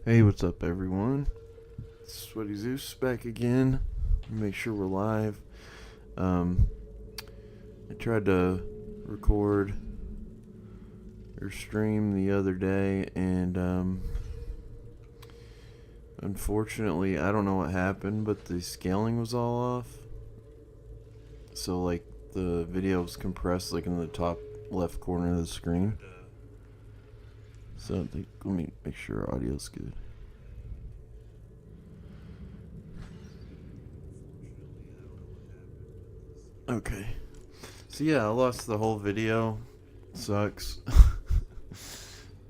Hey, what's up, everyone? It's Sweaty Zeus back again. Make sure we're live. I tried to record or stream the other day, and unfortunately, I don't know what happened, but the scaling was all off. So, like, the video was compressed, like, in the top left corner of the screen. So, let me make sure our audio's good. Okay. So yeah, I lost the whole video. Sucks.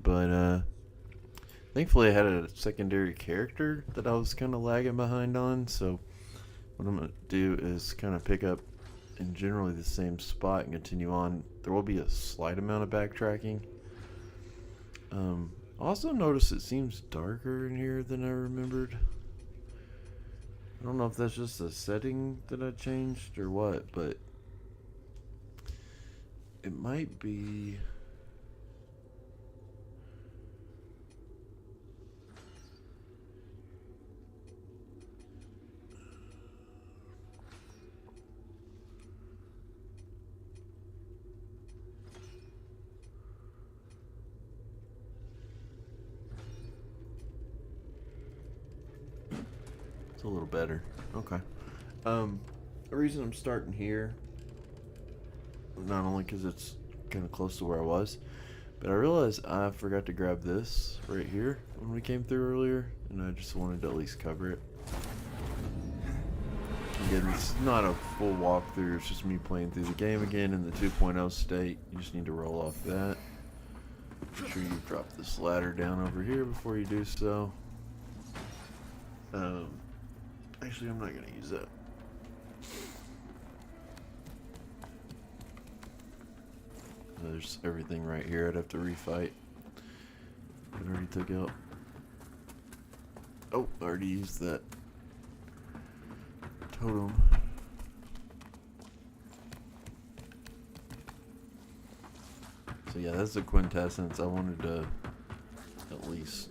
But thankfully I had a secondary character that I was kind of lagging behind on, so what I'm going to do is kind of pick up in generally the same spot and continue on. There will be a slight amount of backtracking. Also notice it seems darker in here than I remembered. I don't know if that's just a setting that I changed or what, but it might be. It's a little better. Okay. The reason I'm starting here, not only because it's kind of close to where I was, but I realized I forgot to grab this right here when we came through earlier, and I just wanted to at least cover it. Again, this is not a full walkthrough, it's just me playing through the game again in the 2.0 state. You just need to roll off that. Make sure you drop this ladder down over here before you do so. Actually, I'm not going to use that. There's everything right here I'd have to refight. I already took out. Oh, I already used that totem. So yeah, that's the quintessence. I wanted to at least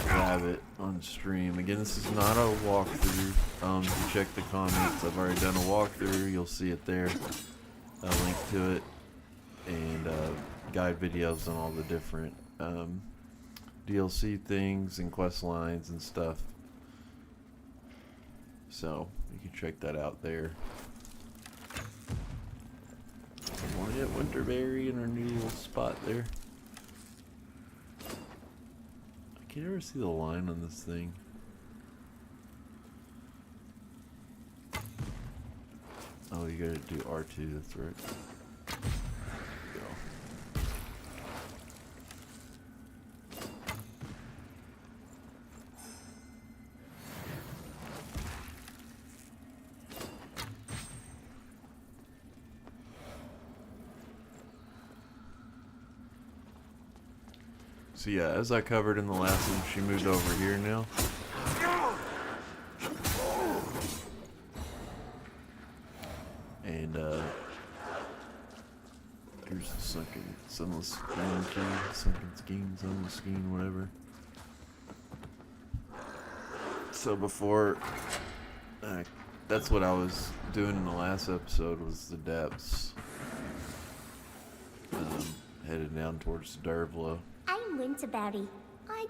grab it on stream. Again, this is not a walkthrough. If you check the comments, I've already done a walkthrough. You'll see it there. A link to it. And guide videos on all the different DLC things and quest lines and stuff. So you can check that out there. I want to get Winterberry in our new little spot there. I can never see the line on this thing. Oh, you gotta do R2, that's right. So yeah, as I covered in the last one, she moved over here now. And here's the sunken sunless green key, sunken scheme, sunless scheme, whatever. So before, that's what I was doing in the last episode, was the depths. Headed down towards Dervla. I'm Winterberry. I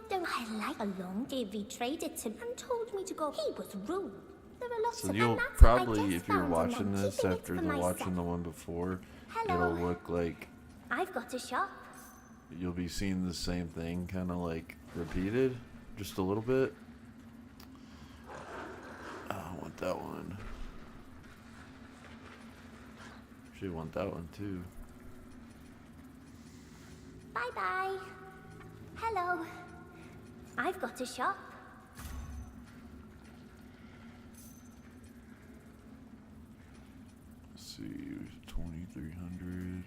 like Along gave me traded to and told me to go. He was rude. There are lots So of you'll matters probably, I just if you're found and watching I'm this keeping it after for the myself. watching the one before, Hello. it'll look like I've got a shop. you'll be seeing the same thing kind of like repeated just a little bit. Oh, I want that one. Actually want that one too. Bye bye. Hello. I've got a shop. Let's see, 2300.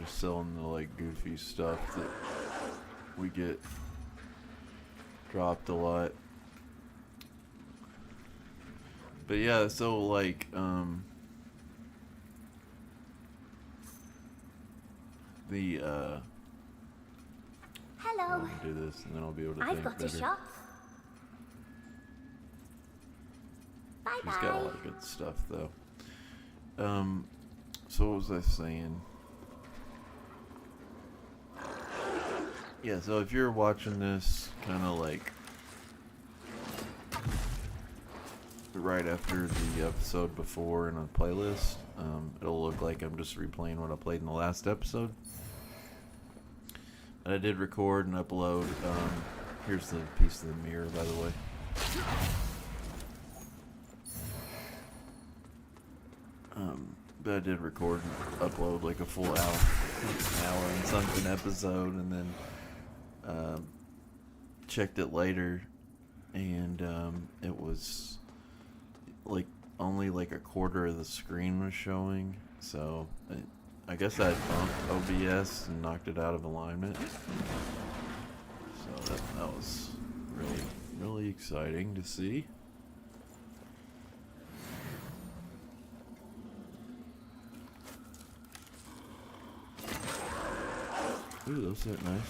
just selling the like goofy stuff that we get dropped a lot. But yeah, so like the Hello. let me do this and then I'll be able to I've think got better. a shop. Bye She's bye. got a lot of good stuff though. So what was I saying? Yeah, so if you're watching this kind of like right after the episode before in a playlist, it'll look like I'm just replaying what I played in the last episode. But I did record and upload. Here's the piece of the mirror, by the way. But I did record and upload like a full hour and something episode, and then checked it later, and it was like only like a quarter of the screen was showing. So I guess I bumped OBS and knocked it out of alignment. So that was really exciting to see. Ooh, those look nice.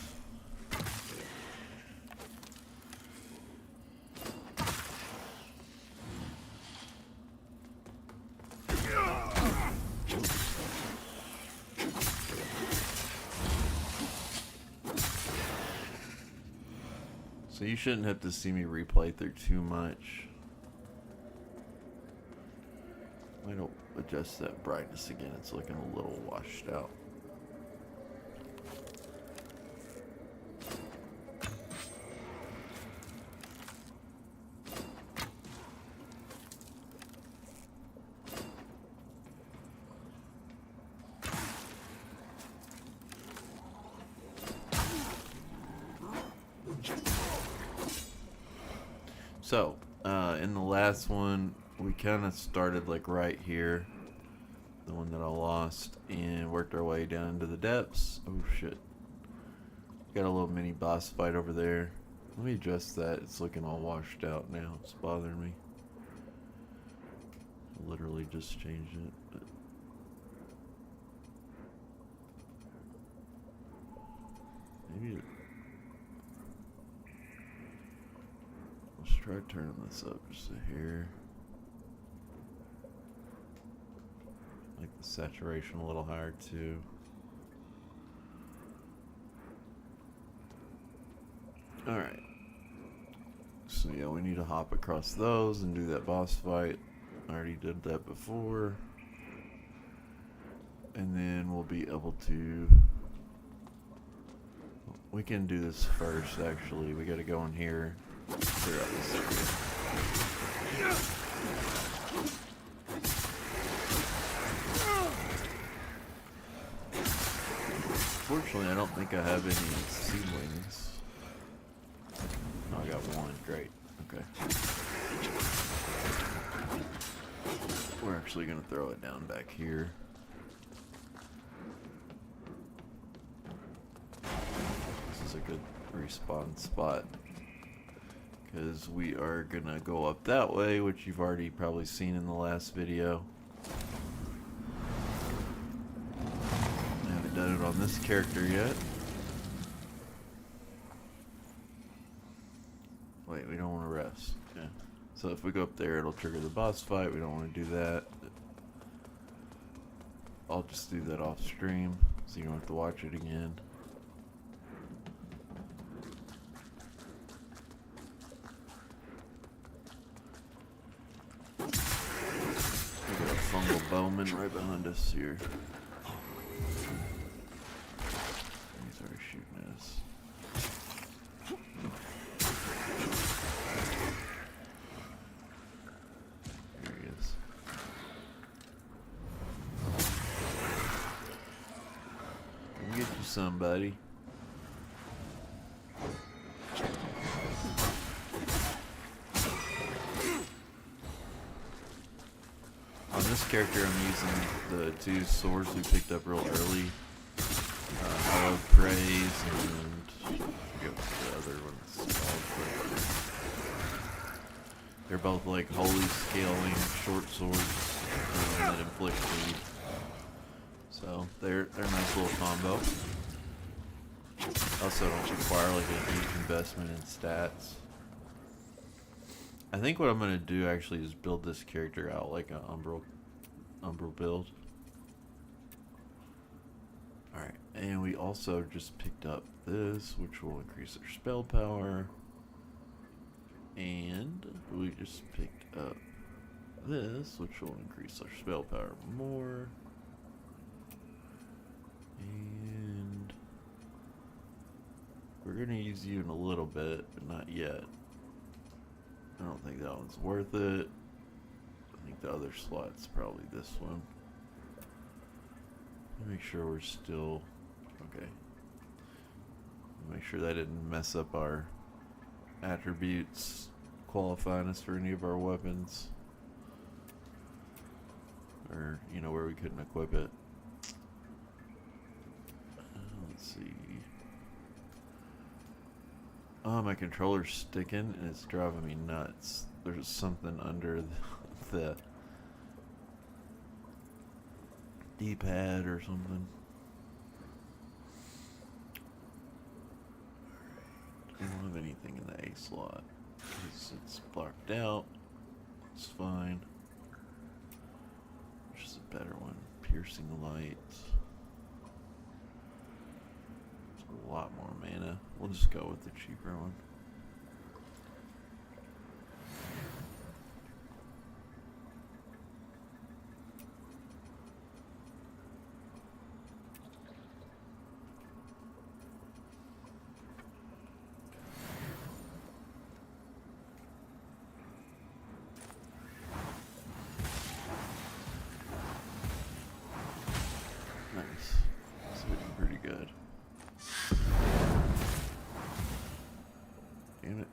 So you shouldn't have to see me replay through too much. I don't adjust that brightness again. It's looking a little washed out. So, in the last one, we kind of started like right here, the one that I lost, and worked our way down into the depths. Oh shit. Got a little mini boss fight over there. Let me adjust that. It's looking all washed out now. It's bothering me. Literally just changed it. But maybe let's try turning this up just a hair. Like the saturation a little higher too. Alright. So yeah, we need to hop across those and do that boss fight. I already did that before. And then we'll be able to... We can do this first, actually. We gotta go in here. Clear out this area. Fortunately, I don't think I have any seedlings. Oh, I got one. Great. Okay. We're actually going to throw it down back here. This is a good respawn spot, because we are going to go up that way, which you've already probably seen in the last video. I haven't done it on this character yet. Wait, we don't want to rest. Yeah. So if we go up there, it'll trigger the boss fight. We don't want to do that. I'll just do that off stream, so you don't have to watch it again. We got a fungal bowman right behind us here. He's already shooting at us. Here he is. Let me get you some, buddy. On this character, I'm using the two swords we picked up real early Hollow Praise, and I forget what the other one's called. But they're both like holy scaling short swords that inflict bleed. So they're a nice little combo. Also don't require like a huge investment in stats. I think what I'm gonna do actually is build this character out like an umbral build. Alright, and we also just picked up this, which will increase our spell power. And we just picked up this, which will increase our spell power more. And we're gonna use you in a little bit, but not yet. I don't think that one's worth it. I think the other slot's probably this one. Make sure we're still okay. Make sure that didn't mess up our attributes qualifying us for any of our weapons, or you know, where we couldn't equip it. Let's see. Oh, my controller's sticking and it's driving me nuts. There's something under the D-pad or something. I don't have anything in the A slot because it's blocked out. It's fine. Which is a better one? Piercing light. It's a lot more mana. We'll just go with the cheaper one. Nice. It's looking pretty good. Damn it.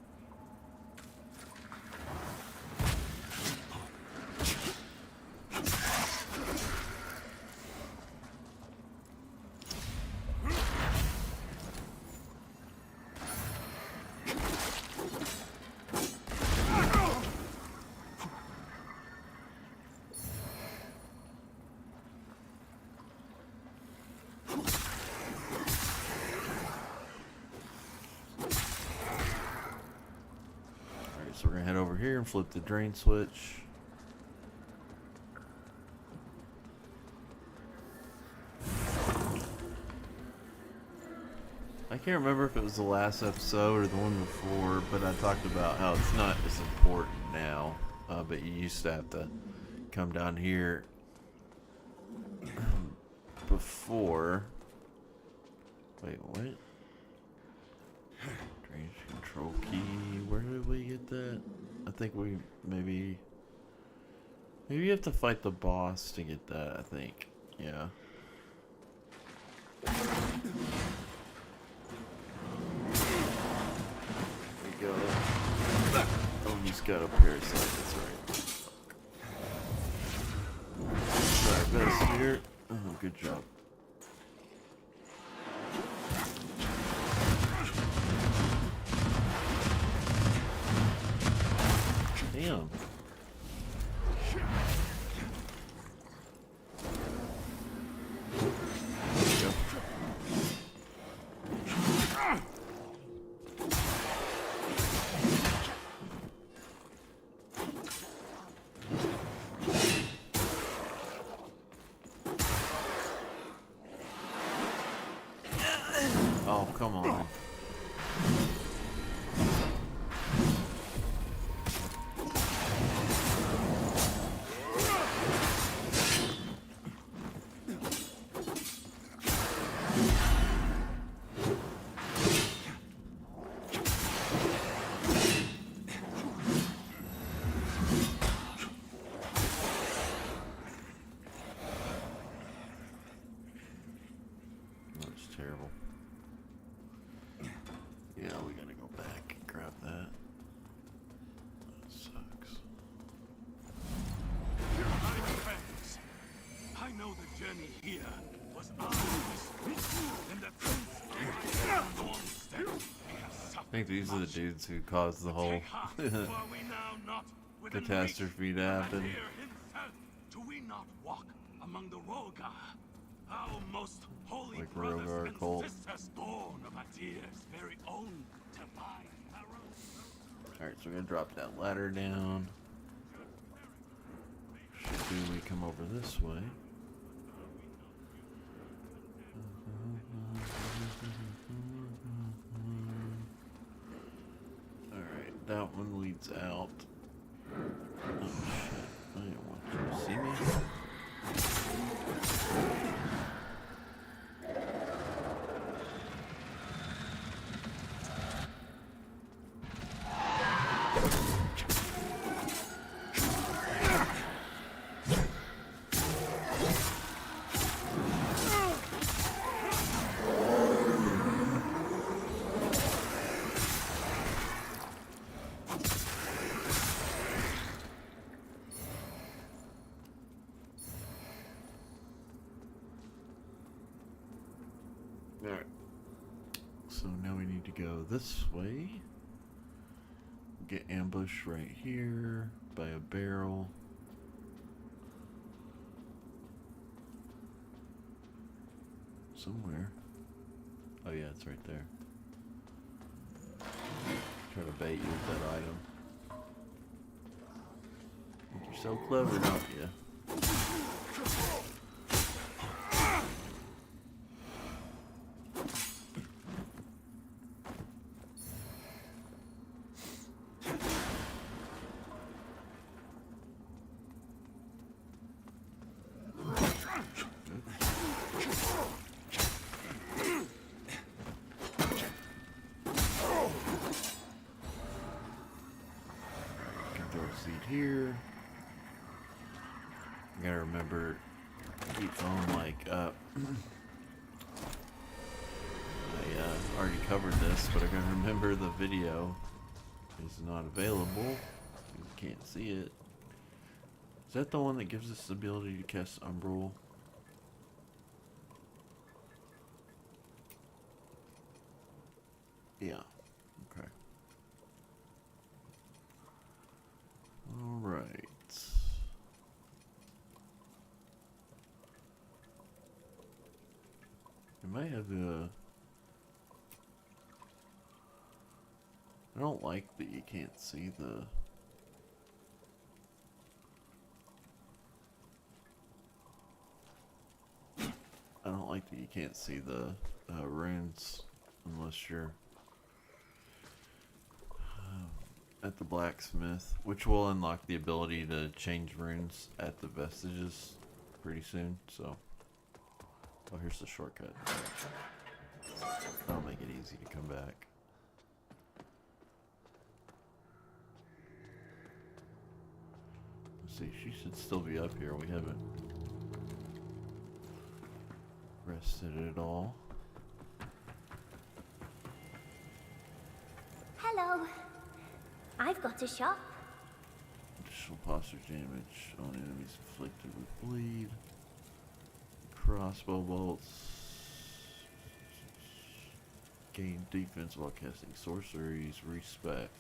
So we're gonna head over here and flip the drain switch. I can't remember if it was the last episode or the one before, but I talked about how it's not as important now, but you used to have to come down here before. Wait, what? Range control key. Where did we get that? I think we maybe you have to fight the boss to get that, I think. Yeah. There you go. Oh, he's got a parasite, that's right. Try our best here. Oh, good job. Damn. Oh, come on. That's terrible. Yeah, we gotta go back and grab that. That sucks. Dear my friends, I know the journey here I think these are the dudes who caused the whole catastrophe to happen. Do we not walk among the Rogar, our most holy Like brothers Rogar and cult. sisters, born of Adir's very own divine arrows? Alright, so we're gonna drop that ladder down. Should we come over this way? Alright, that one leads out. Oh shit, I didn't want you to see me. Alright. So now we need to go this way. Get ambushed right here by a barrel. Somewhere. Oh yeah, it's right there. Try to bait you with that item. Think you're so clever, don't you? Here. I gotta remember keep phone like up. I already covered this, but I gotta remember the video is not available. You can't see it. Is that the one that gives us the ability to cast Umbral? Yeah. Okay. Alright. I might have the... I don't like that you can't see the... I don't like that you can't see the runes unless you're at the blacksmith, which will unlock the ability to change runes at the vestiges pretty soon. So, oh, here's the shortcut. That'll make it easy to come back. Let's see, she should still be up here. We haven't rested at all. Hello. I've got a shop. Additional posture damage on enemies inflicted with bleed. Crossbow bolts. Gain defense while casting sorceries. Respec.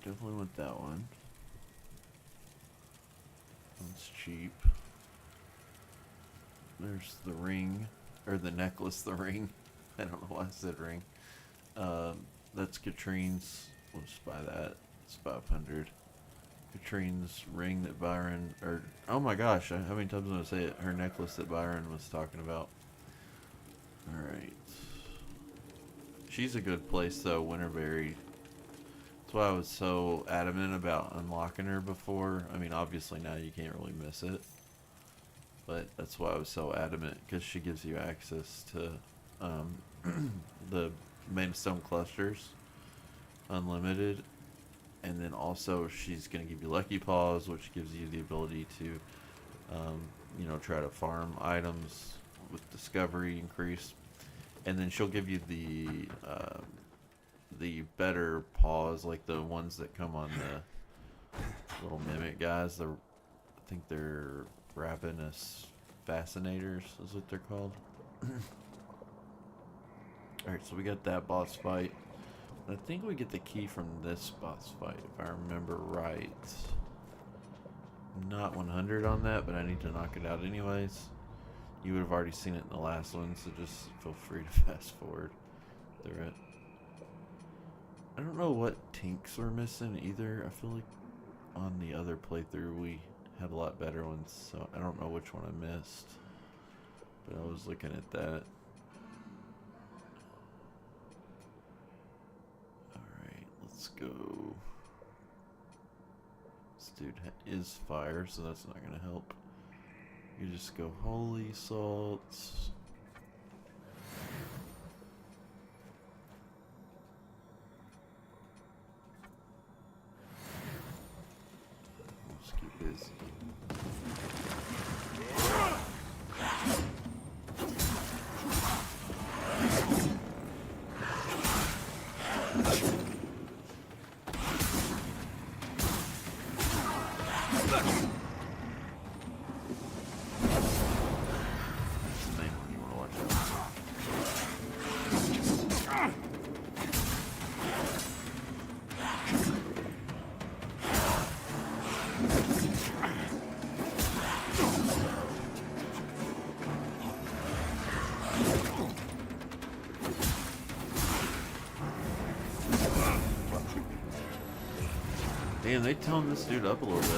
Definitely want that one. One's cheap. There's the ring. Or the necklace, the ring. I don't know why I said ring. That's Katrine's. We'll just buy that. It's 500. Katrine's ring that Byron, or oh my gosh, how many times am I gonna say it? Her necklace that Byron was talking about. Alright. She's a good place though, Winterberry. That's why I was so adamant about unlocking her before. I mean, obviously now you can't really miss it. But that's why I was so adamant, because she gives you access to the main stone clusters, unlimited, and then also she's going to give you Lucky Paws, which gives you the ability to, you know, try to farm items with discovery increase, and then she'll give you the better paws, like the ones that come on the little mimic guys, the I think they're ravenous fascinators is what they're called. Alright, so we got that boss fight. I think we get the key from this boss fight, if I remember right. I'm not 100 on that, but I need to knock it out anyways. You would have already seen it in the last one, so just feel free to fast forward through it. I don't know what tinks we're missing either. I feel like on the other playthrough we had a lot better ones, so I don't know which one I missed. But I was looking at that. Alright, let's go. This dude is fire, so that's not going to help. You just go holy salts. Let's get busy. Damn, they toned this dude up a little bit.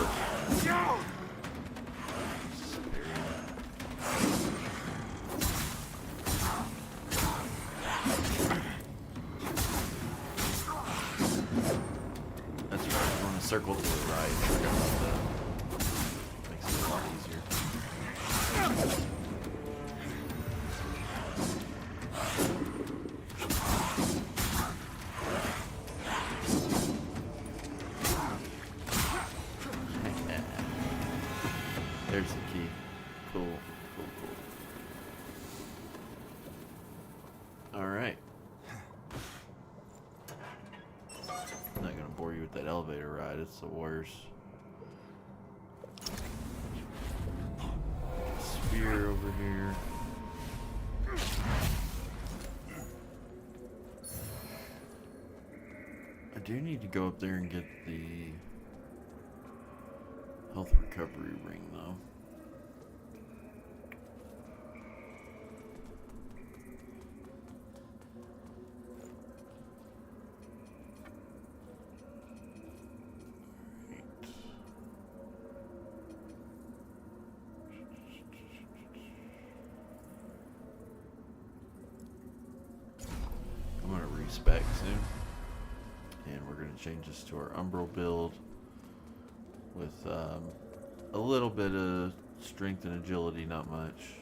That's right, I want to circle to the right. I forgot about that. Makes it a lot easier. There's the key. Cool, cool, cool. Alright. I'm not gonna bore you with that elevator ride, it's the worst. Spear over here. I do need to go up there and get the health recovery ring though. I'm gonna respec soon. And we're going to change this to our Umbral build with a little bit of strength and agility, not much.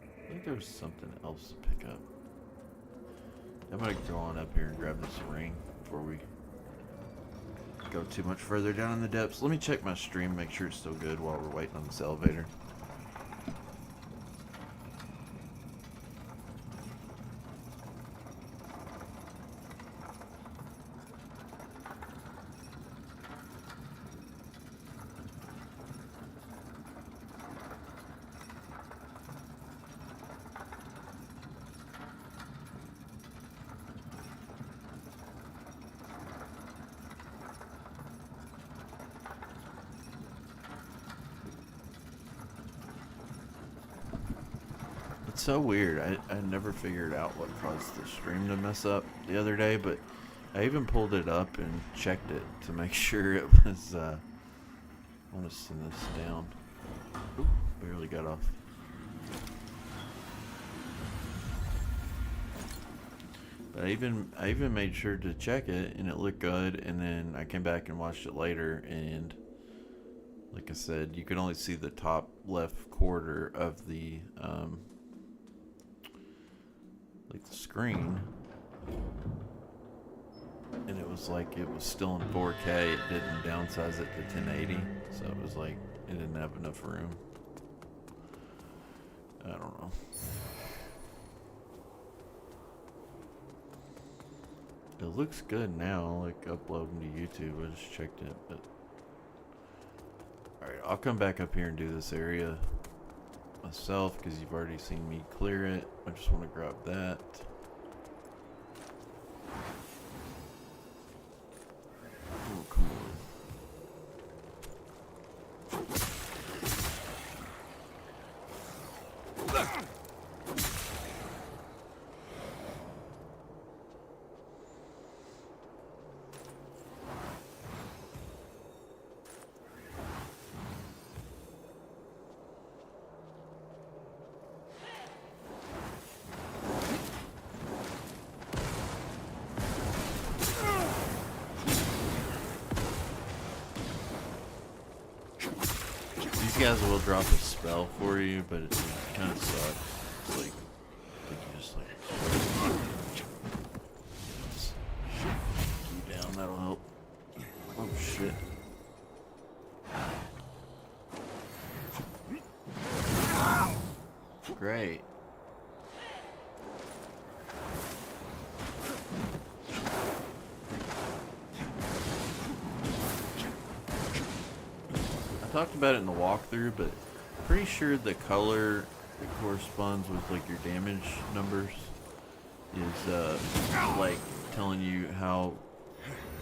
I think there was something else to pick up. I'm going to go on up here and grab this ring before we go too much further down in the depths. Let me check my stream, make sure it's still good while we're waiting on this elevator. It's so weird. I never figured out what caused the stream to mess up the other day, but I even pulled it up and checked it to make sure it was, I want to send this down. Ooh, barely got off. But I even made sure to check it and it looked good, and then I came back and watched it later, and like I said, you could only see the top left quarter of the like the screen, and it was like it was still in 4K. It didn't downsize it to 1080, so it was like it didn't have enough room. I don't know. It looks good now, like uploading to YouTube. I just checked it, but Alright, I'll come back up here and do this area myself because you've already seen me clear it. I just want to grab that. Oh, come on. These guys will drop a spell for you, but it kind of sucks. It's like, could you just like keep down? That'll help. Oh shit! Great. Talked about it in the walkthrough, but pretty sure the color that corresponds with like your damage numbers is like telling you how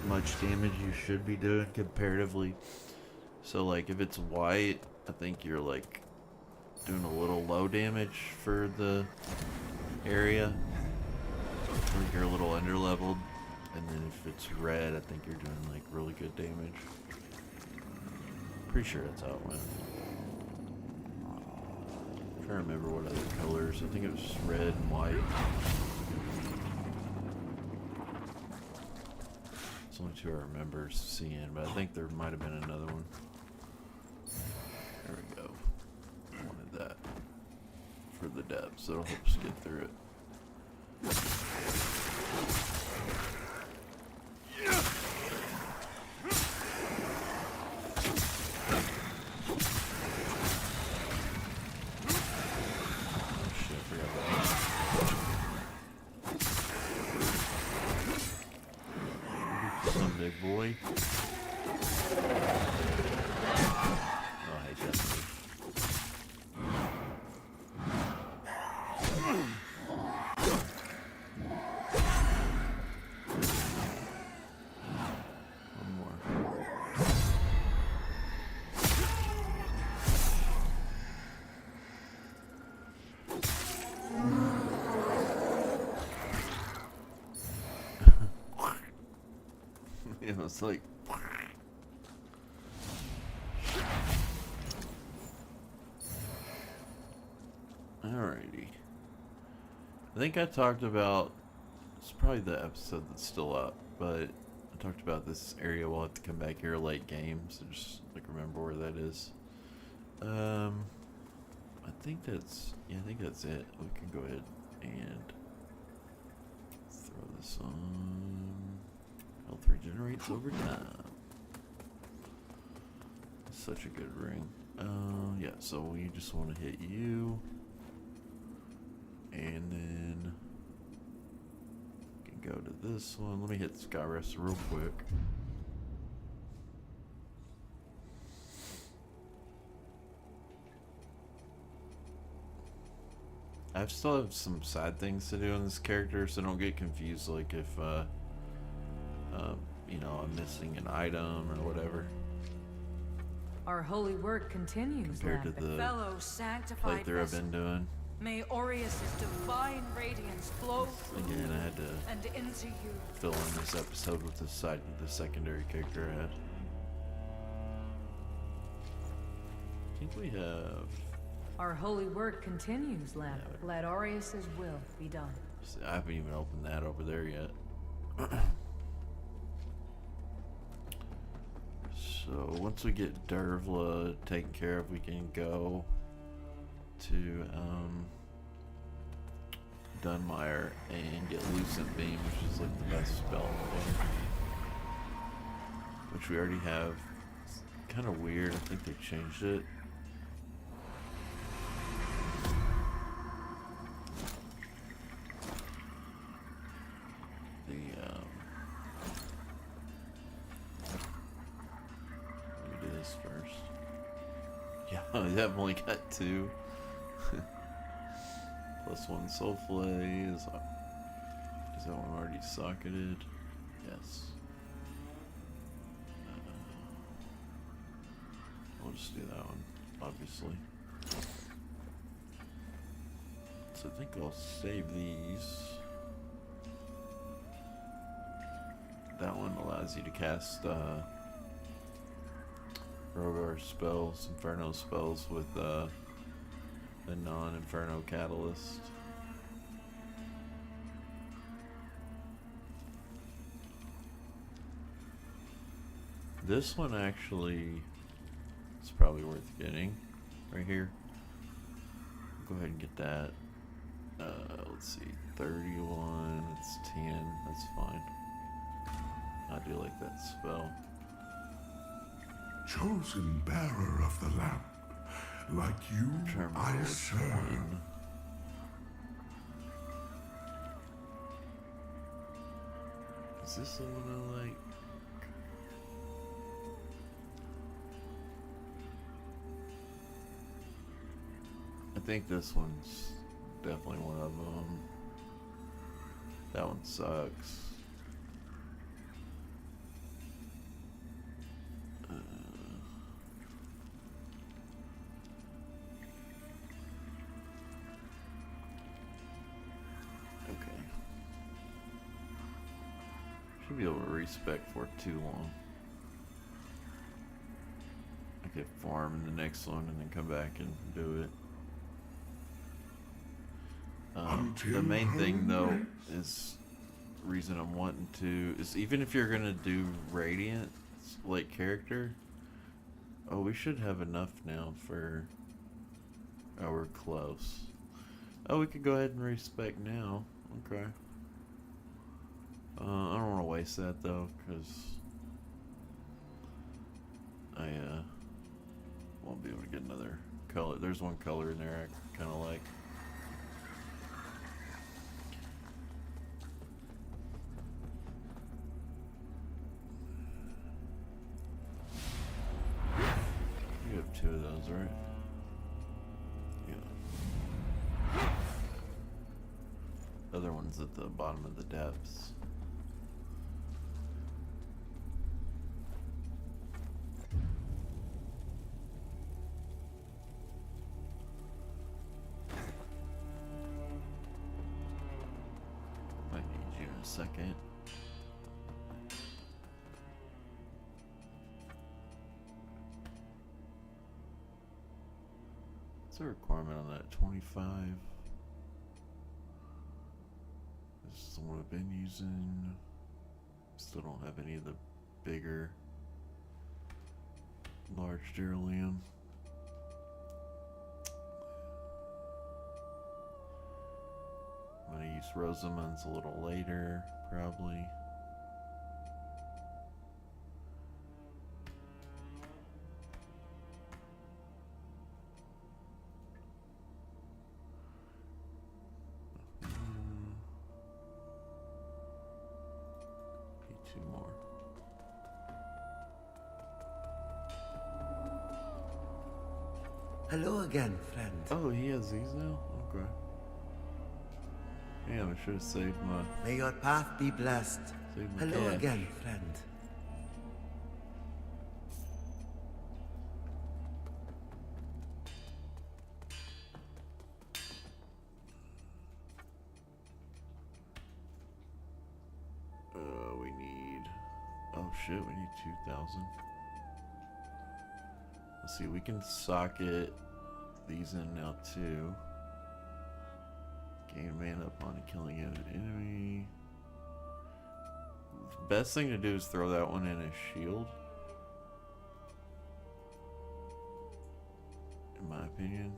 much damage you should be doing comparatively. So like if it's white, I think you're like doing a little low damage for the area. I think you're a little under leveled, and then if it's red, I think you're doing like really good damage. Pretty sure that's how it went. I'm trying to remember what other colors. I think it was just red and white. It's only two I remember seeing, but I think there might have been another one. There we go. I wanted that for the depths. That'll help us get through it. Big boy. Oh, I hate that move. One more. It was like alrighty. I think I talked about, it's probably the episode that's still up, but I talked about this area. We'll have to come back here late game, so just like remember where that is. I think that's it. We can go ahead and throw this on. Health regenerates over time. Such a good ring. Yeah, so we just want to hit you. And then we can go to this one. Let me hit Skyrest real quick. I still have some side things to do on this character, so don't get confused like if you know, I'm missing an item or whatever. Our holy work continues, compared to lad. the Fellow sanctified playthrough I've been doing. May Aureus' divine radiance flow Again, I had to and into you. fill in this episode with the secondary character I had. I think we have. Our holy work continues, lad. Yeah. Let Aureus' will be done. I haven't even opened that over there yet. So once we get Dervla taken care of, we can go to Dunmire and get Lucent Beam, which is like the best spell in the game. Which we already have. It's kind of weird. I think they changed it. Let me do this first. Yeah, I've only got 2. Plus 1 soul flay. Is that one already socketed? Yes. We'll just do that one, obviously. So I think I'll save these. That one allows you to cast Rogar spells, Inferno spells with the non-Inferno catalyst. This one actually is probably worth getting right here. Go ahead and get that. Let's see, 31, it's 10, that's fine. I do like that spell. Chosen bearer of the lamp, like you Trying to I remember which serve. one. Is this the one I like? I think this one's definitely one of them. That one sucks. Okay. Should be able to respec for too long. I could farm in the next one and then come back and do it. The main thing though is reason I'm wanting to is even if you're gonna do radiant like character, oh, we should have enough now for, oh, we're close. Oh, we could go ahead and respec now. Okay. I don't want to waste that though, because I won't be able to get another color. There's one color in there I kind of like. You have 2 of those, right? Yeah. The other one's at the bottom of the depths. Might need you in a second. What's the requirement on that? 25. This is the one I've been using. Still don't have any of the bigger, large Duralium. I'm gonna use Rosamund's a little later, probably. Need 2 more. Hello again, friend. Oh, he has these now? Okay. Damn, I should have saved my. May your path be blessed. Save my Hello cash. again, friend. We need. Oh shit, we need 2,000. Let's see, we can socket these in now too. Gain mana upon killing an enemy. The best thing to do is throw that one in a shield, in my opinion.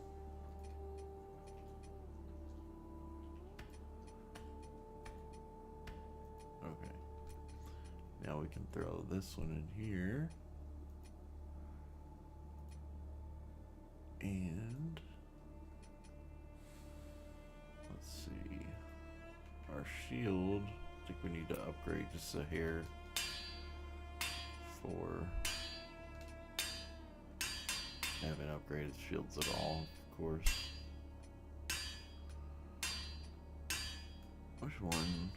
Okay. Now we can throw this one in here. And let's see. Our shield, I think we need to upgrade just a hair for having haven't upgraded shields at all, of course. Which one?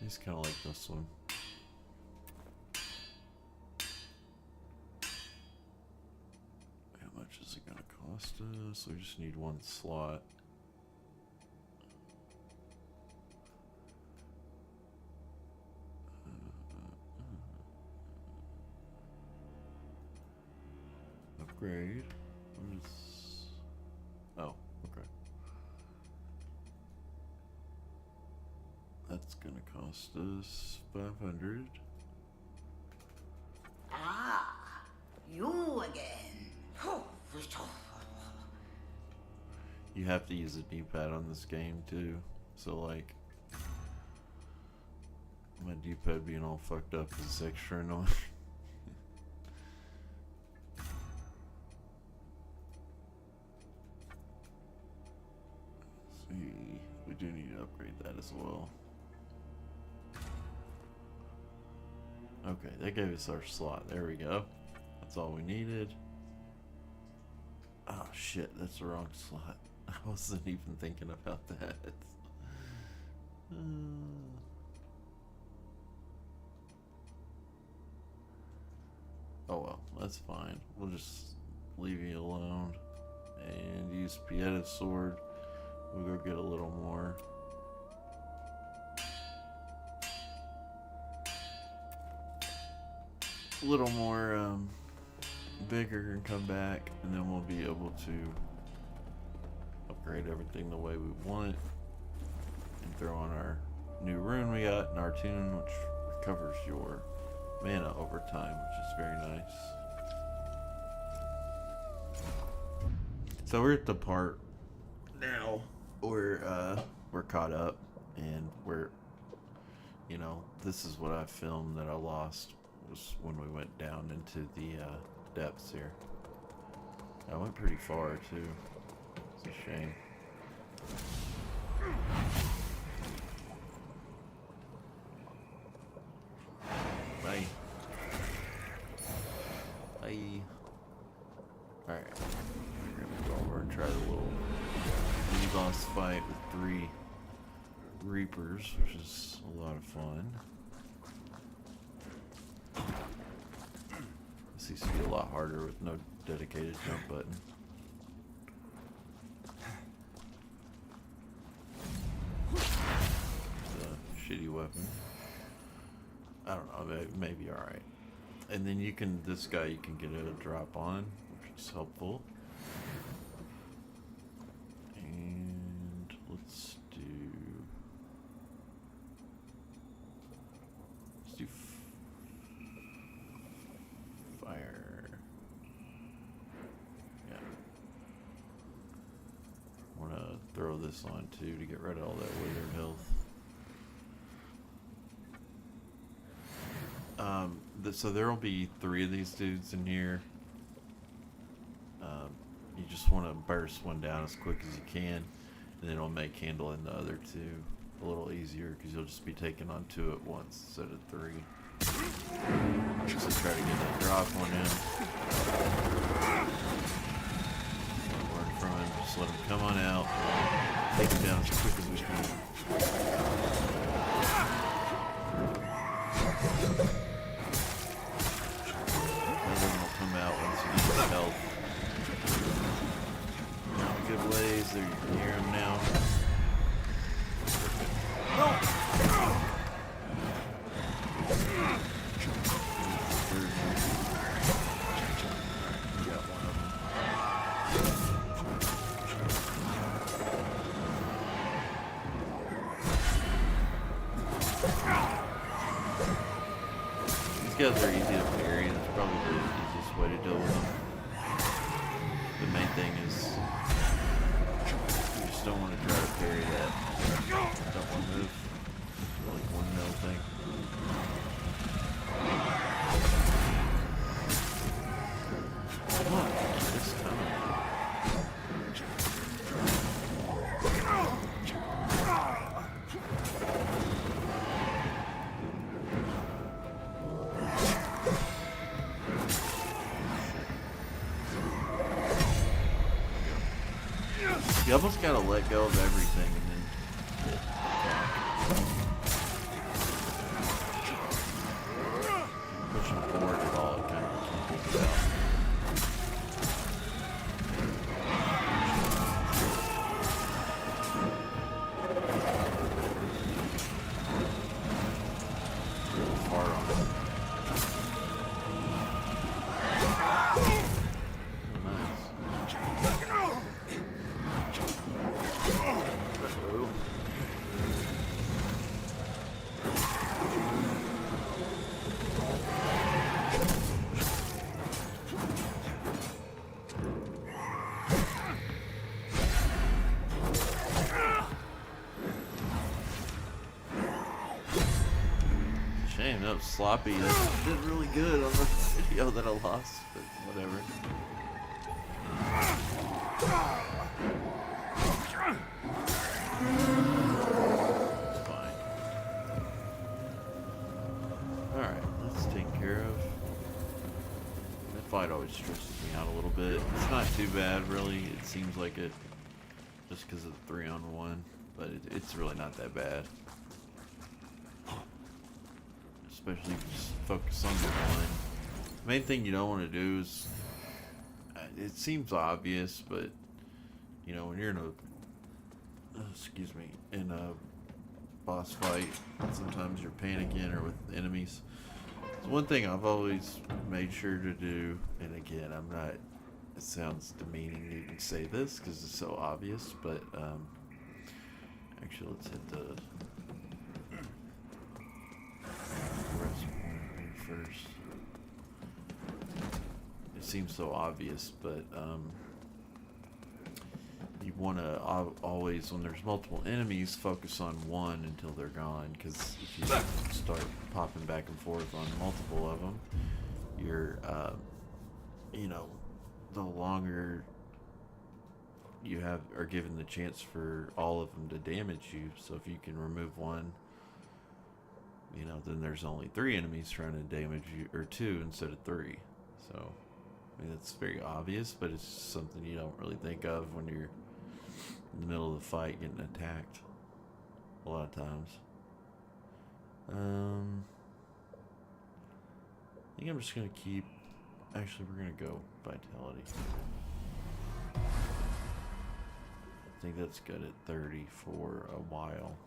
He's kind of like this one. How much is it going to cost us? We just need one slot. Upgrade. What is... Oh, okay. That's gonna cost us 500. Ah, you again. You have to use a D-pad on this game too. So like, my D-pad being all fucked up is extra annoying. See, we do need to upgrade that as well. Okay, that gave us our slot. There we go. That's all we needed. Oh shit, that's the wrong slot. I wasn't even thinking about that. Oh well, that's fine. We'll just leave you alone and use Pietta's sword. We'll go get a little more. Vigor and come back, and then we'll be able to upgrade everything the way we want and throw on our new rune we got in our tune, which recovers your mana over time, which is very nice. So we're at the part now where we're caught up, and we're, you know, this is what I filmed that I lost, was when we went down into the depths here. I went pretty far too. It's a shame. Bye. Bye. Alright. We're gonna go over and try the little boss fight with 3 Reapers, which is a lot of fun. This used to be a lot harder with no dedicated jump button. It's a shitty weapon. I don't know, maybe alright. And then you can, this guy you can get a drop on, which is helpful. And let's do fire. Yeah. I want to throw this on too to get rid of all that withered health. So there will be 3 of these dudes in here. You just want to burst one down as quick as you can, and then it'll make handling the other 2 a little easier, because you'll just be taking on 2 at once instead of 3. Just try to get that drop on him. Learn from him. Just let him come on out. Take him down as quick as we can. Another one will come out once you get his health. Good blaze. There, you can hear him now. These guys are easy to parry. That's probably the easiest way to deal with them. The main thing is you just don't want to try to parry that double move. Like 1 mil thing. Come on, this time. You almost gotta let go of everything and then pushing forward at all, it kind of pulls it out. Shame, that was sloppy. That did really good on the video that I lost, but whatever. It's fine. Alright, that's taken care of. That fight always stresses me out a little bit. It's not too bad, really. It seems like it, just because of the 3-on-1, but it's really not that bad. Especially if you just focus on the one. Main thing you don't want to do is, it seems obvious, but you know, when you're in a in a boss fight, sometimes you're panicking or with enemies. It's one thing I've always made sure to do, and again, I'm not, it sounds demeaning to even say this because it's so obvious, but actually let's hit the rest point here first. It seems so obvious, but you want to always, when there's multiple enemies, focus on one until they're gone, because if you start popping back and forth on multiple of them, you're you know, the longer you are given the chance for all of them to damage you. So if you can remove one, you know, then there's only 3 enemies trying to damage you, or 2 instead of 3. So, I mean, it's very obvious, but it's just something you don't really think of when you're in the middle of the fight getting attacked a lot of times. I think I'm just going to keep, actually we're going to go vitality. I think that's good at 30 for a while.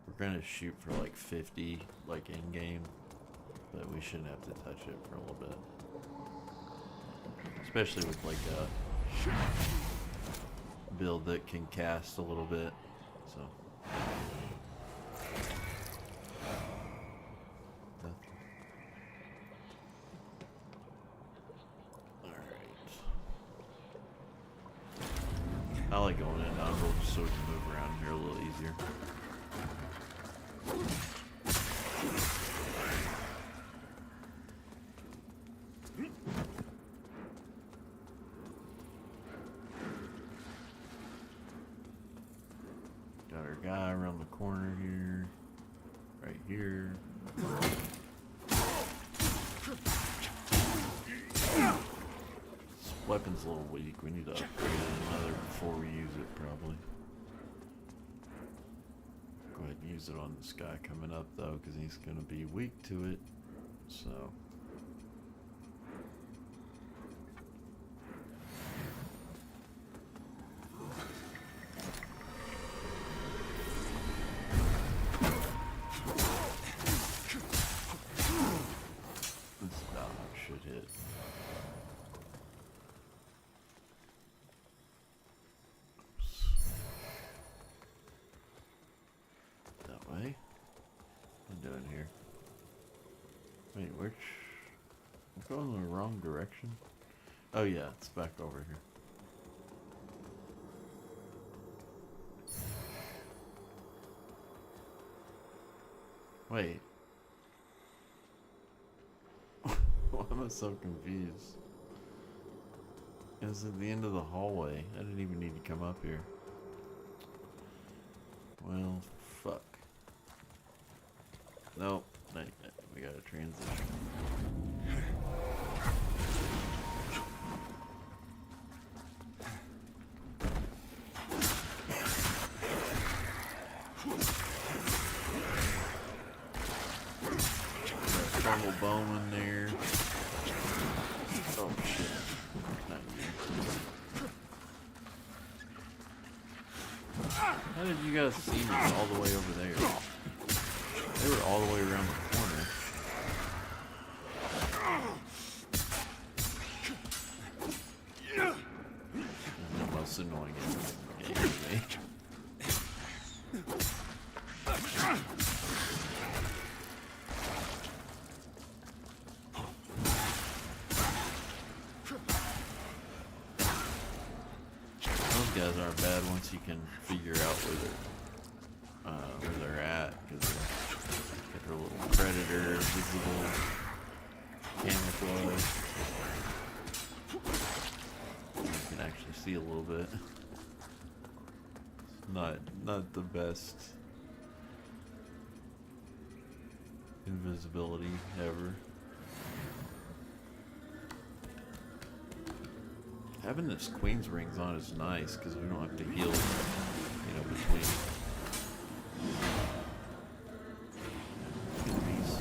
We're gonna shoot for like 50, like in game, but we shouldn't have to touch it for a little bit. Especially with like a build that can cast a little bit, so. Alright. I like going in and out just so we can move around here a little easier. Got our guy around the corner here, right here. This weapon's a little weak. We need to upgrade it another before we use it, probably. Go ahead and use it on this guy coming up, though, because he's going to be weak to it. So. This dodge should hit. Way. What am I doing here? Wait, which? I'm going in the wrong direction. Oh yeah, it's back over here. Wait. Why am I so confused? It was at the end of the hallway. I didn't even need to come up here. Well, fuck. Nope, not yet. We gotta transition. bowman there. Oh shit. Not you. How did you guys see me all the way over there? They were all the way around the corner. And the most annoying is getting me. Those guys aren't bad once you can figure out where they're at, because they're a little predator, visible, camouflage. You can actually see a little bit. Not the best invisibility ever. Having this Queen's rings on is nice because we don't have to heal, between enemies.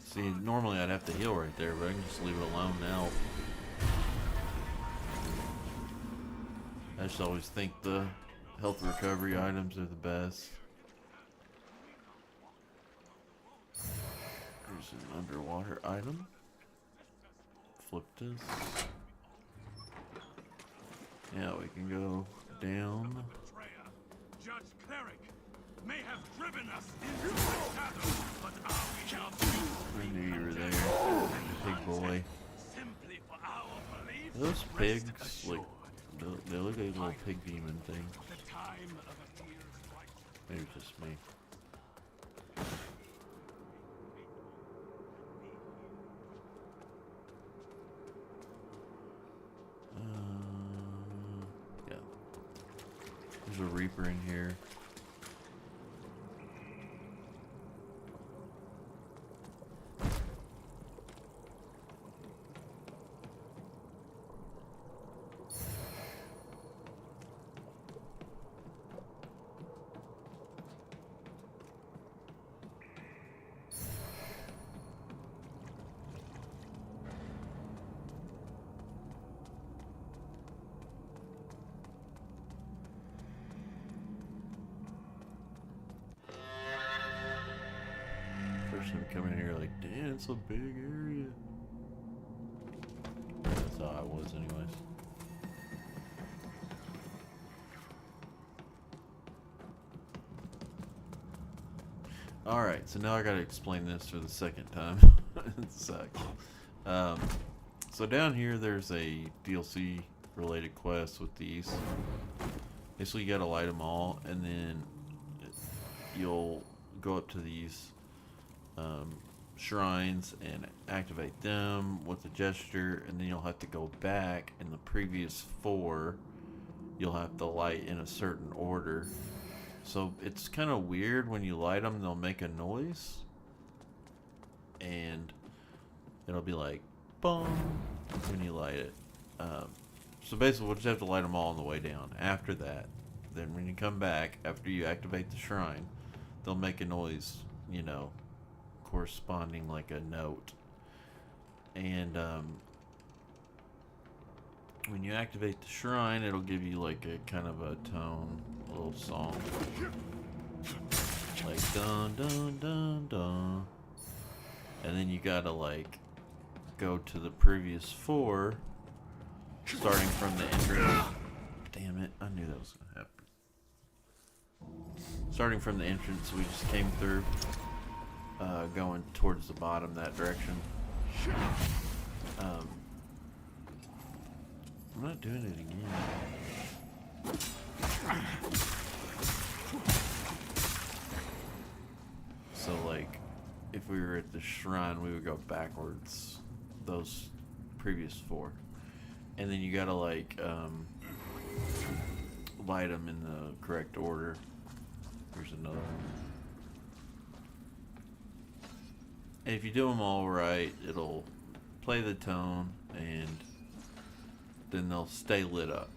See, normally I'd have to heal right there, but I can just leave it alone now. I just always think the health recovery items are the best. There's an underwater item. Flip this. Yeah, we can go down. Judge Cleric may have driven us into the shadows, but are we not I knew you were there, pig boy. simply for our beliefs? Those pigs, like, they look like a little pig demon thing. The time of a deer's right. Maybe it's just me. Yeah. There's a Reaper in here. Person coming in here like, damn, it's a big area. That's how I was anyways. Alright, so now I gotta explain this for the second time. It sucks. So down here there's a DLC related quest with these. Basically you gotta light them all, and then you'll go up to these shrines and activate them with a gesture, and then you'll have to go back, and the previous 4 you'll have to light in a certain order. So it's kind of weird when you light them, they'll make a noise and it'll be like boom when you light it. So basically we'll just have to light them all on the way down. After that, then when you come back after you activate the shrine, they'll make a noise, corresponding like a note. And when you activate the shrine, it'll give you like a kind of a tone, a little song, like dun dun dun dun, and then you gotta like go to the previous 4, starting from the entrance. Damn it, I knew that was going to happen. Starting from the entrance we just came through, going towards the bottom that direction. I'm not doing it again. So like, if we were at the shrine, we would go backwards those previous 4. And then you gotta like, light them in the correct order. Here's another one. And if you do them all right, it'll play the tone, and then they'll stay lit up.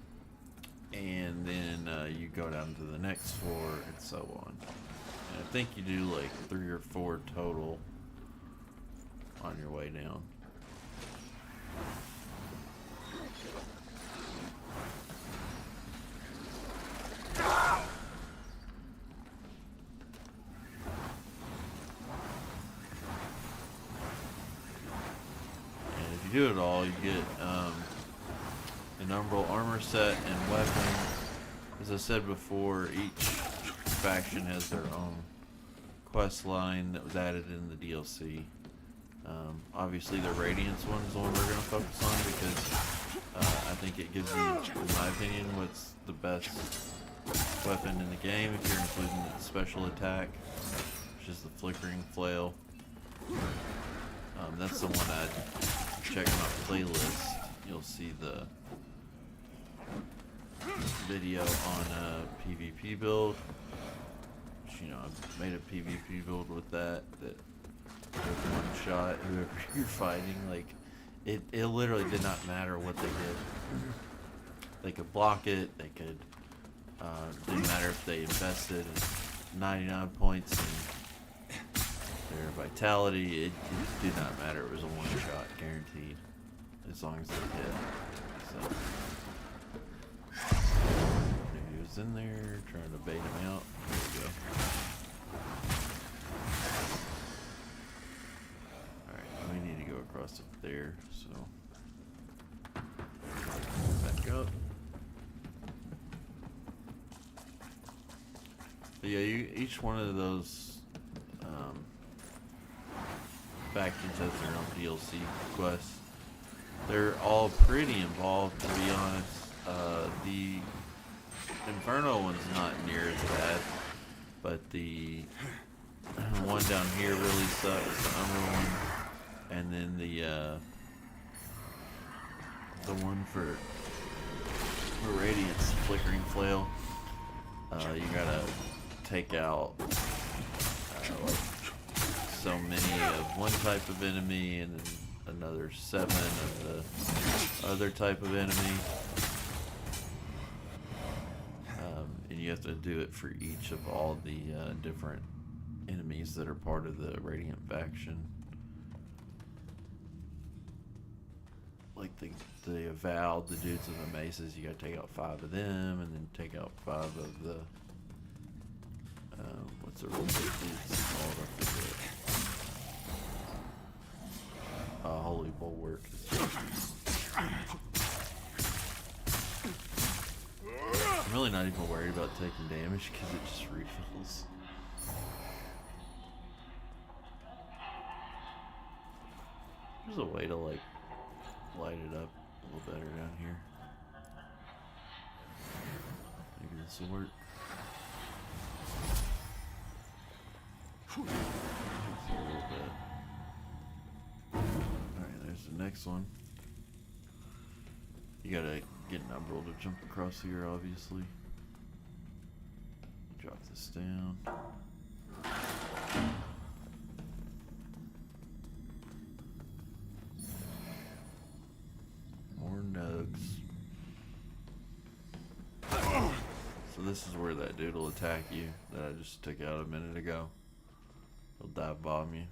And then you go down to the next 4, and so on. And I think you do like 3 or 4 total on your way down. You do it all, you get an umbral armor set and weapon. As I said before, each faction has their own quest line that was added in the DLC. Obviously the radiance one is the one we're going to focus on because I think it gives you, in my opinion, what's the best weapon in the game if you're including the special attack, which is the flickering flail. That's the one I'd check my playlist. You'll see the video on a PvP build. Which, you know, I've made a PvP build with that one shot whoever you're fighting. Like, it literally did not matter what they did. They could block it. They could. Didn't matter if they invested 99 points in their vitality. It did not matter. It was a one shot guaranteed, as long as they hit. So he was in there trying to bait him out. There we go. Alright, we need to go across up there, so back up. But yeah, each one of those factions has their own DLC quests. They're all pretty involved, to be honest. The Inferno one's not near as bad, but the one down here really sucks, the Umber one, and then the one for Radiance, Flickering Flail. You gotta take out like so many of one type of enemy and then another 7 of the other type of enemy. And you have to do it for each of all the different enemies that are part of the Radiant faction. Like the Avowed, the dudes of the maces, you gotta take out 5 of them, and then take out 5 of the what's the real big dudes called? I forget. Holy Bulwark. I'm really not even worried about taking damage because it just refills. There's a way to like light it up a little better down here. Maybe this will work. A little bit. Alright, there's the next one. You gotta get an umbral to jump across here, obviously. Drop this down. More nugs. So this is where that dude will attack you that I just took out a minute ago. He'll dive bomb you.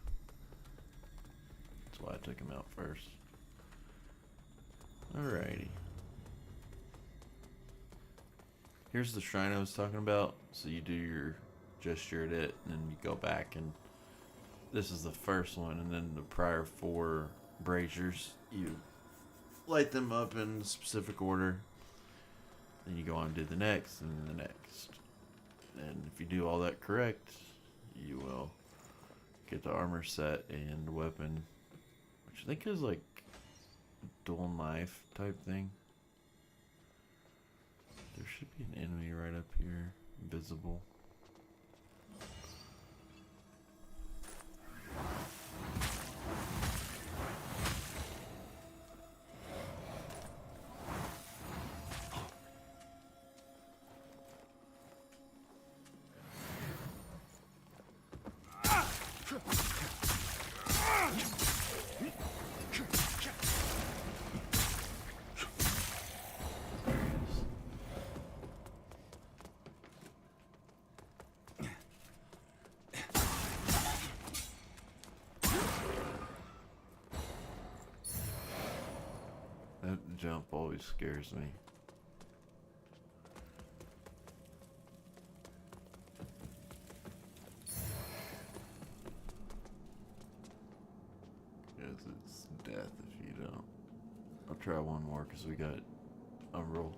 That's why I took him out first. Alrighty. Here's the shrine I was talking about. So you do your gesture at it, and then you go back, and this is the first one, and then the prior 4 braziers. You light them up in a specific order. Then you go on and do the next and the next. And if you do all that correct, you will get the armor set and weapon, which I think is like a dual knife type thing. There should be an enemy right up here, invisible. That jump always scares me. Because it's death if you don't. I'll try one more because we got Umbral.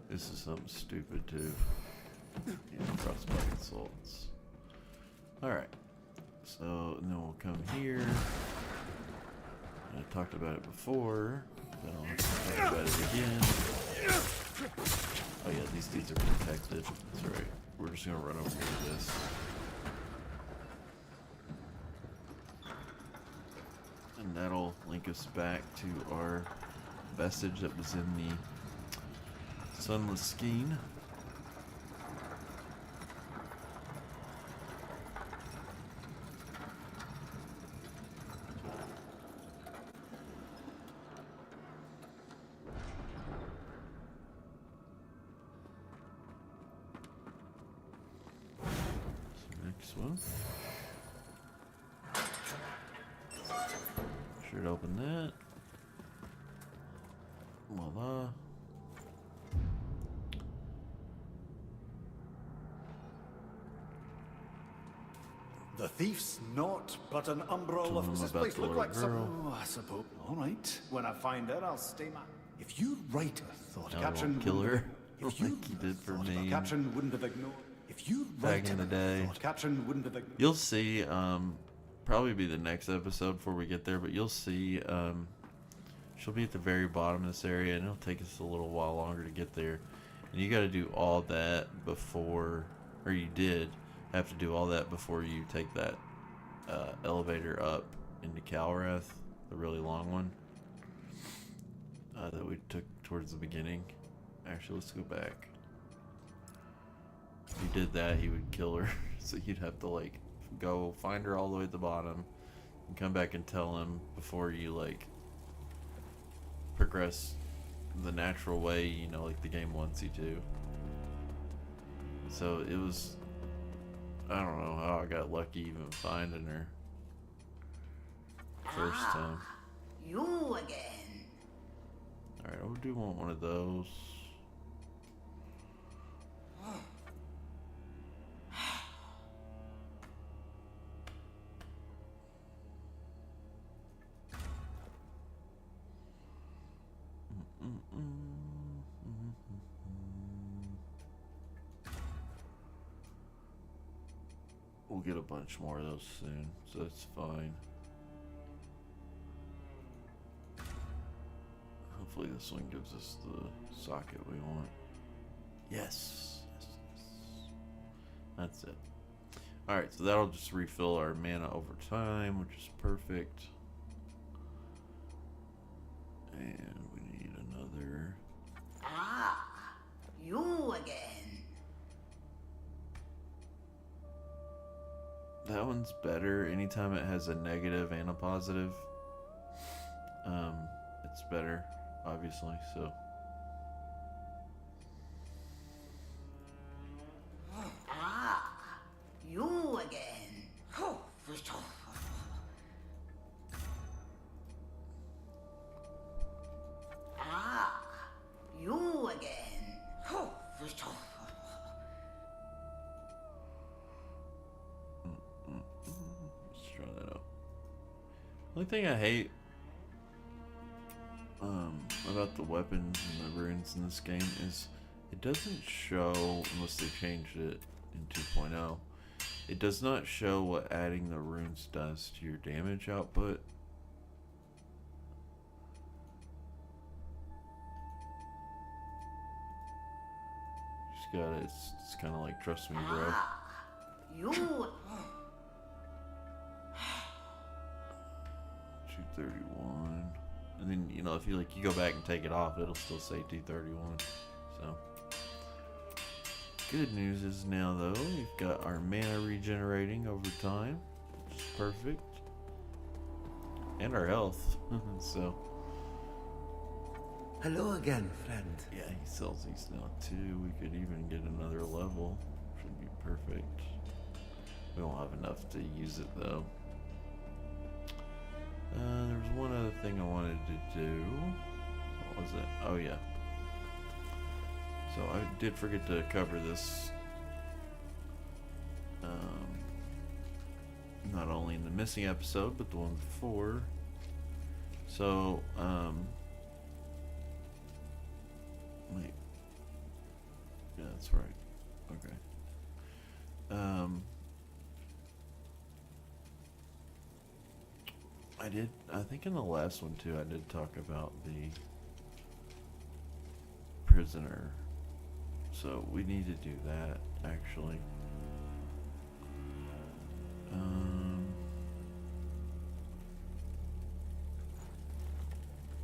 This is something stupid too. Yeah, frostbite assaults. Alright. So, and then we'll come here. I talked about it before. Then I'll have to talk about it again. Oh yeah, these dudes are protected. That's right. We're just gonna run over here to this. And that'll link us back to our vestige that was in the Sunless Skein. Next one. Should open that. Voila. The thief's not but an umbral Tell of... them Does this about place the look little like girl. some... Oh, I suppose. All right. When I find her, I'll stay my... If you write a thought I caption... won't kill her If you like you did for thought me caption wouldn't have ignored... If you back write in the a day. thought caption wouldn't have ignored... You'll see, probably be the next episode before we get there, but you'll see, she'll be at the very bottom of this area, and it'll take us a little while longer to get there. And you gotta do all that before, or you did have to do all that before you take that, elevator up into Calrath, the really long one, that we took towards the beginning. Actually, let's go back. If you did that, he would kill her, so you'd have to, like, go find her all the way at the bottom and come back and tell him before you, like, progress the natural way, you know, like the game wants you to. So it was, I don't know how I got lucky even finding her first time. You again. Alright, I do want one of those. We'll get a bunch more of those soon, so that's fine. Hopefully this one gives us the socket we want. Yes. Yes, yes. That's it. Alright, so that'll just refill our mana over time, which is perfect. And we need another. Ah, you again. That one's better. Anytime it has a negative and a positive, it's better, obviously, so. Ah, you again. Ah, you again. Only thing I hate about the weapons and the runes in this game is it doesn't show, unless they changed it in 2.0, it does not show what adding the runes does to your damage output. Just gotta, it's kind of like, trust me, bro. You 231. And then, you know, if you like, you go back and take it off, it'll still say 231. So, good news is now though, we've got our mana regenerating over time, which is perfect, and our health. So, Hello again, friend. yeah, he sells these now too. We could even get another level, which would be perfect. We won't have enough to use it though. There was one other thing I wanted to do. What was it? Oh yeah. So I did forget to cover this. Not only in the missing episode, but the one before. So, wait. Yeah, that's right. Okay. I think in the last one too, I did talk about the prisoner. So we need to do that, actually.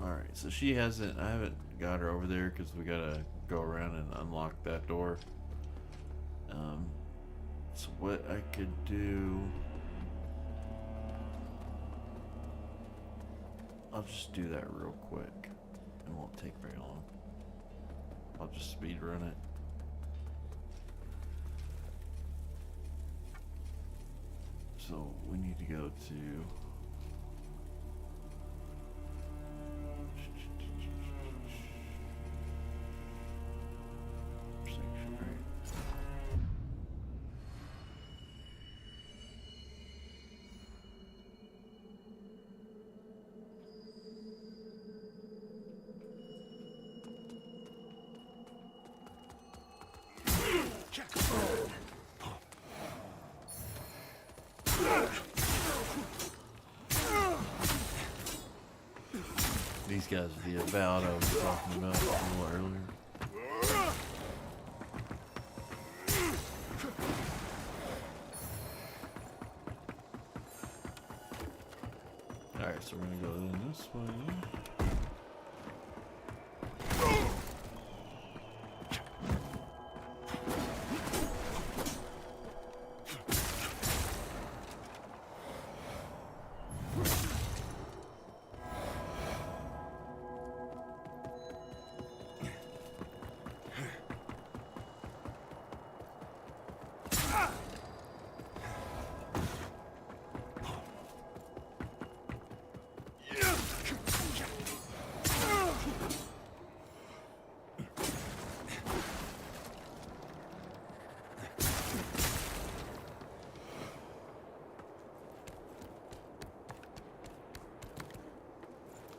Alright, so she hasn't, I haven't got her over there because we gotta go around and unlock that door. So what I could do, I'll just do that real quick. It won't take very long. I'll just speed run it. So we need to go to sanctuary. These guys are the avowed I was talking about a little earlier. Alright, so we're gonna go in this way.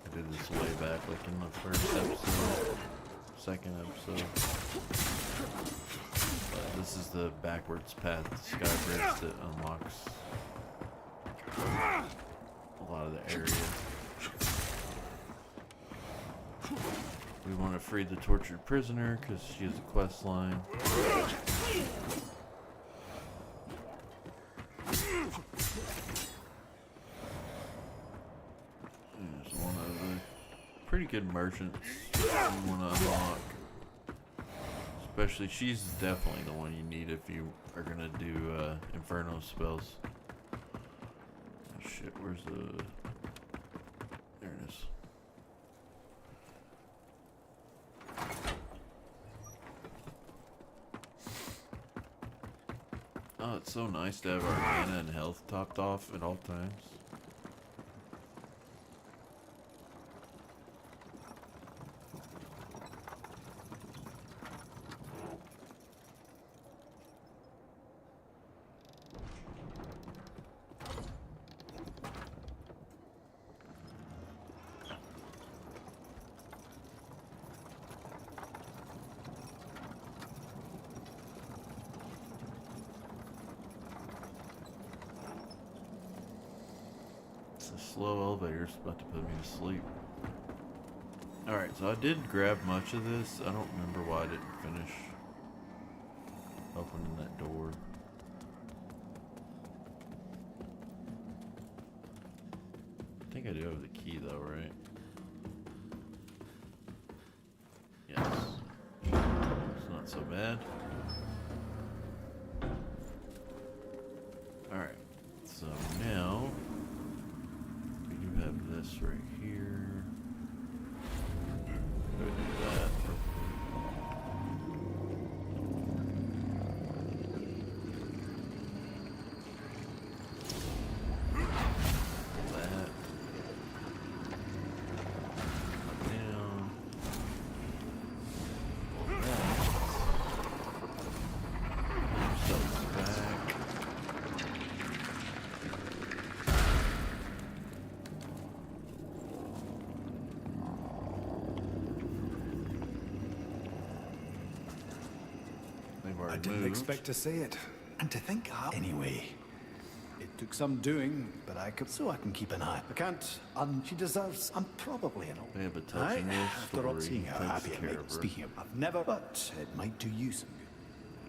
I did this way back, like in the first episode, second episode. This is the backwards path to Skybridge that unlocks a lot of the area. We want to free the tortured prisoner because she has a quest line. There's one of the pretty good merchants you want to unlock. Especially, she's definitely the one you need if you are gonna do Inferno spells. Oh shit, where's the... There it is. Oh, it's so nice to have our mana and health topped off at all times. It's a slow elevator. It's about to put me to sleep. Alright, so I did grab much of this. I don't remember why I didn't finish opening that door. I think I do have the key though, right? Yes. It's not so bad. Alright, so now we do have this right here. Go do that. I didn't expect to say it. And to think how... Anyway. It took some doing, but I could... So I can keep an eye. I can't... She deserves... I'm probably an old... They have a touching little After all, story. seeing how Takes happy it care made of me. her. Speaking of... I've never... But it might do you some good.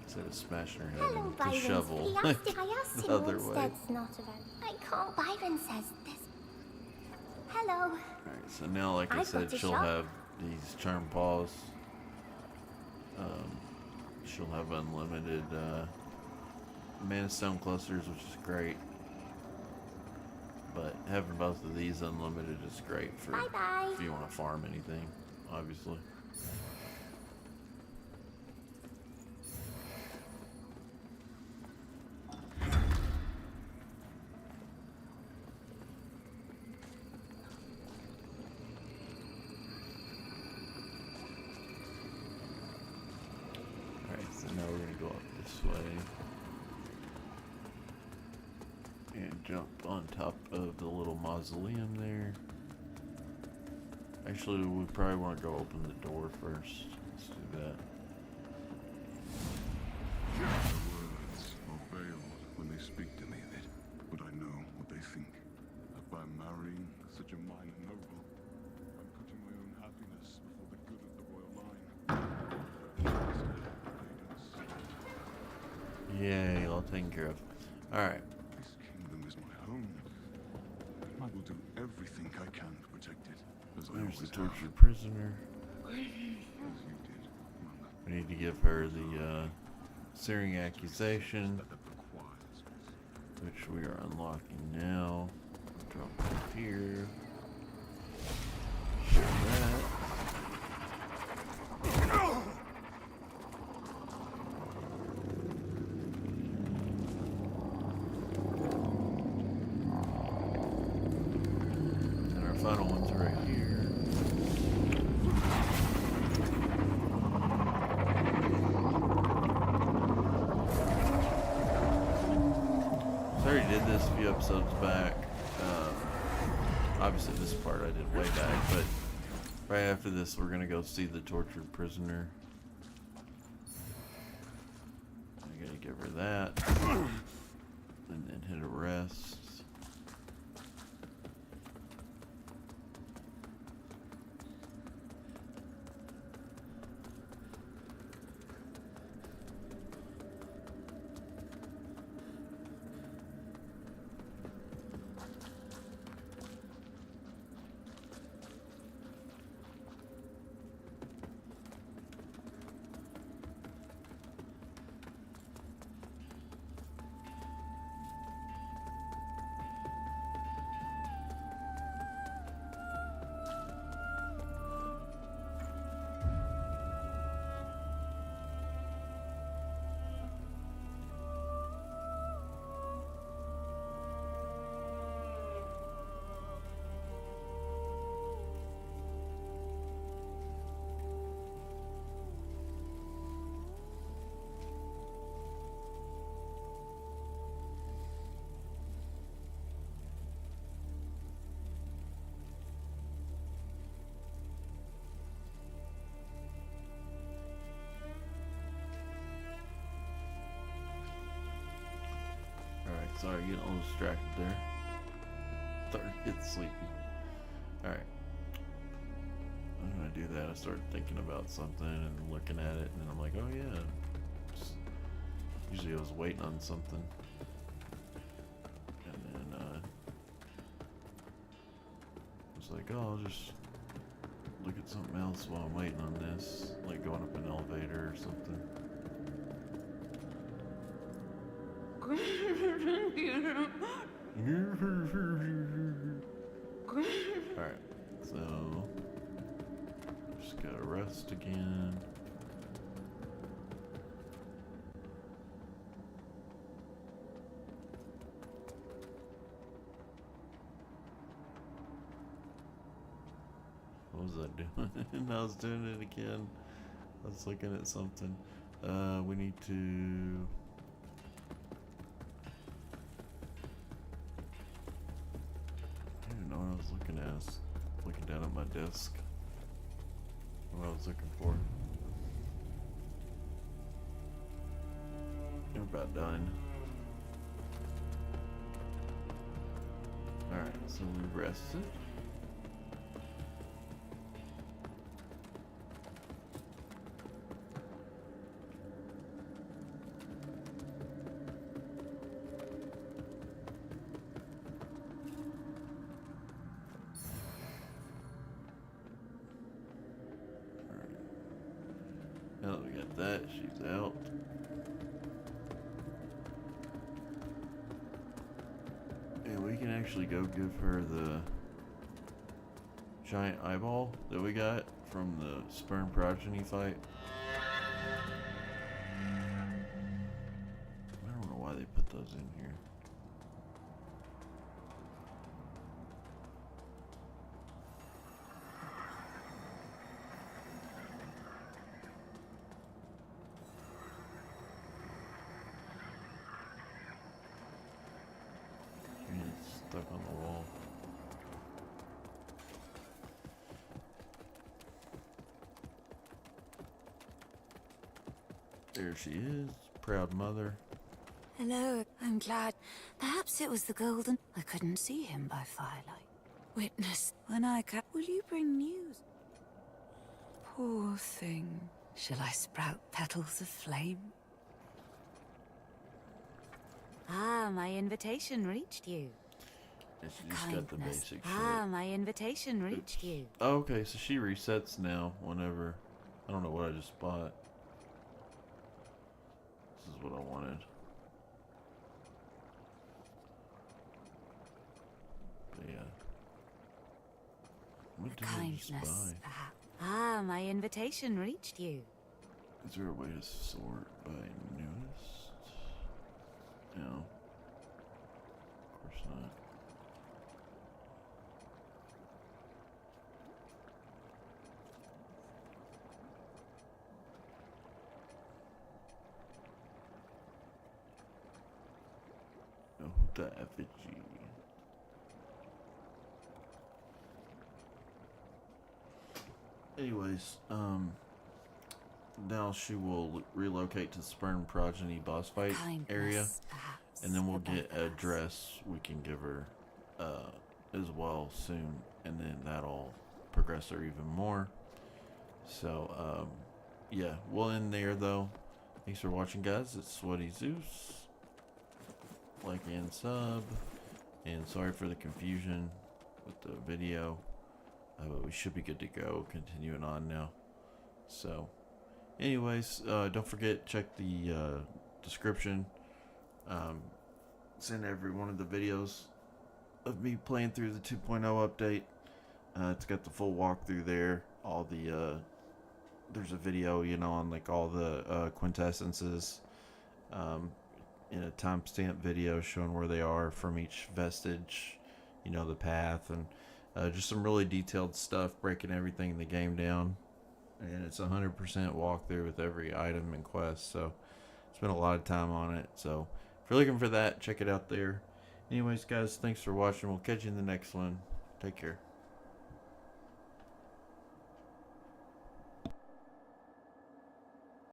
Instead of smashing her head Hello, with the Byron. shovel. He asked if I asked The him other way. Olmsted's not around. I can't. Byron says this. Hello. Alright, so now, like I I've said, got a she'll shop. have these charm paws. She'll have unlimited mana stone clusters, which is great. But having both of these unlimited is great for Bye-bye. if you want to farm anything, obviously. Alright, so now we're going to go up this way. And jump on top of the little mausoleum there. Actually, we probably want to go open the door first. Let's do that. My words are veiled when they speak to me of it, but I know what they think. That by marrying such a minor noble, I'm putting my own happiness before the good of the royal line. Yay, all taken care of. Alright. This kingdom is my home. I will do everything I can to protect it, as I There's the always have, tortured prisoner. as you did, Mother. We need to give her the searing accusation, That requires which we are unlocking now. Drop off here. Share that. And our final one's right here. So I already did this a few episodes back. Obviously this part I did way back, but right after this we're gonna go see the tortured prisoner. I gotta give her that. And then hit arrest. Alright, sorry, getting a little distracted there. Starting to get sleepy. Alright. I'm gonna do that. I started thinking about something and looking at it, and then I'm like, oh yeah. Usually I was waiting on something. And then I was like, oh, I'll just look at something else while I'm waiting on this. Like going up an elevator or something. Alright, so just gotta rest again. What was I doing? I was doing it again. I was looking at something. We need to. I don't even know what I was looking at. I was looking down at my desk. What I was looking for. We're about done. Alright, so we rested. Now that we got that, she's out. And we can actually go give her the giant eyeball that we got from the sperm progeny fight. I don't know why they put those in here. It's stuck on the wall. There she is, proud mother. Hello, I'm glad. Perhaps it was the golden. I couldn't see him by firelight. Witness, when I come, will you bring news? Poor thing. Shall I sprout petals of flame? Ah, my invitation reached you. And she just got the basic Ah, shit. my invitation reached you. Oh, okay, so she resets now whenever. I don't know what I just bought. This is what I wanted. But yeah. What did I just Kindness, buy? perhaps. Ah, my invitation reached you. Is there a way to sort by newest? No. Of course not. Oh, the effigy. Anyways, now she will relocate to the sperm progeny boss fight area, Kindness, perhaps, and then we'll for get both a of us. dress we can give her as well soon, and then that'll progress her even more. So yeah, we'll end there though. Thanks for watching, guys. It's Sweaty Zeus. Like and sub, and sorry for the confusion with the video. But we should be good to go. Continuing on now. So, anyways, don't forget, check the description. Send every one of the videos of me playing through the 2.0 update. It's got the full walkthrough there. All the there's a video, you know, on like all the quintessences. In a timestamp video showing where they are from each vestige, you know, the path, and just some really detailed stuff, breaking everything in the game down. And it's 100% walkthrough with every item and quest, so spent a lot of time on it. So if you're looking for that, check it out there. Anyways, guys, thanks for watching. We'll catch you in the next one. Take care.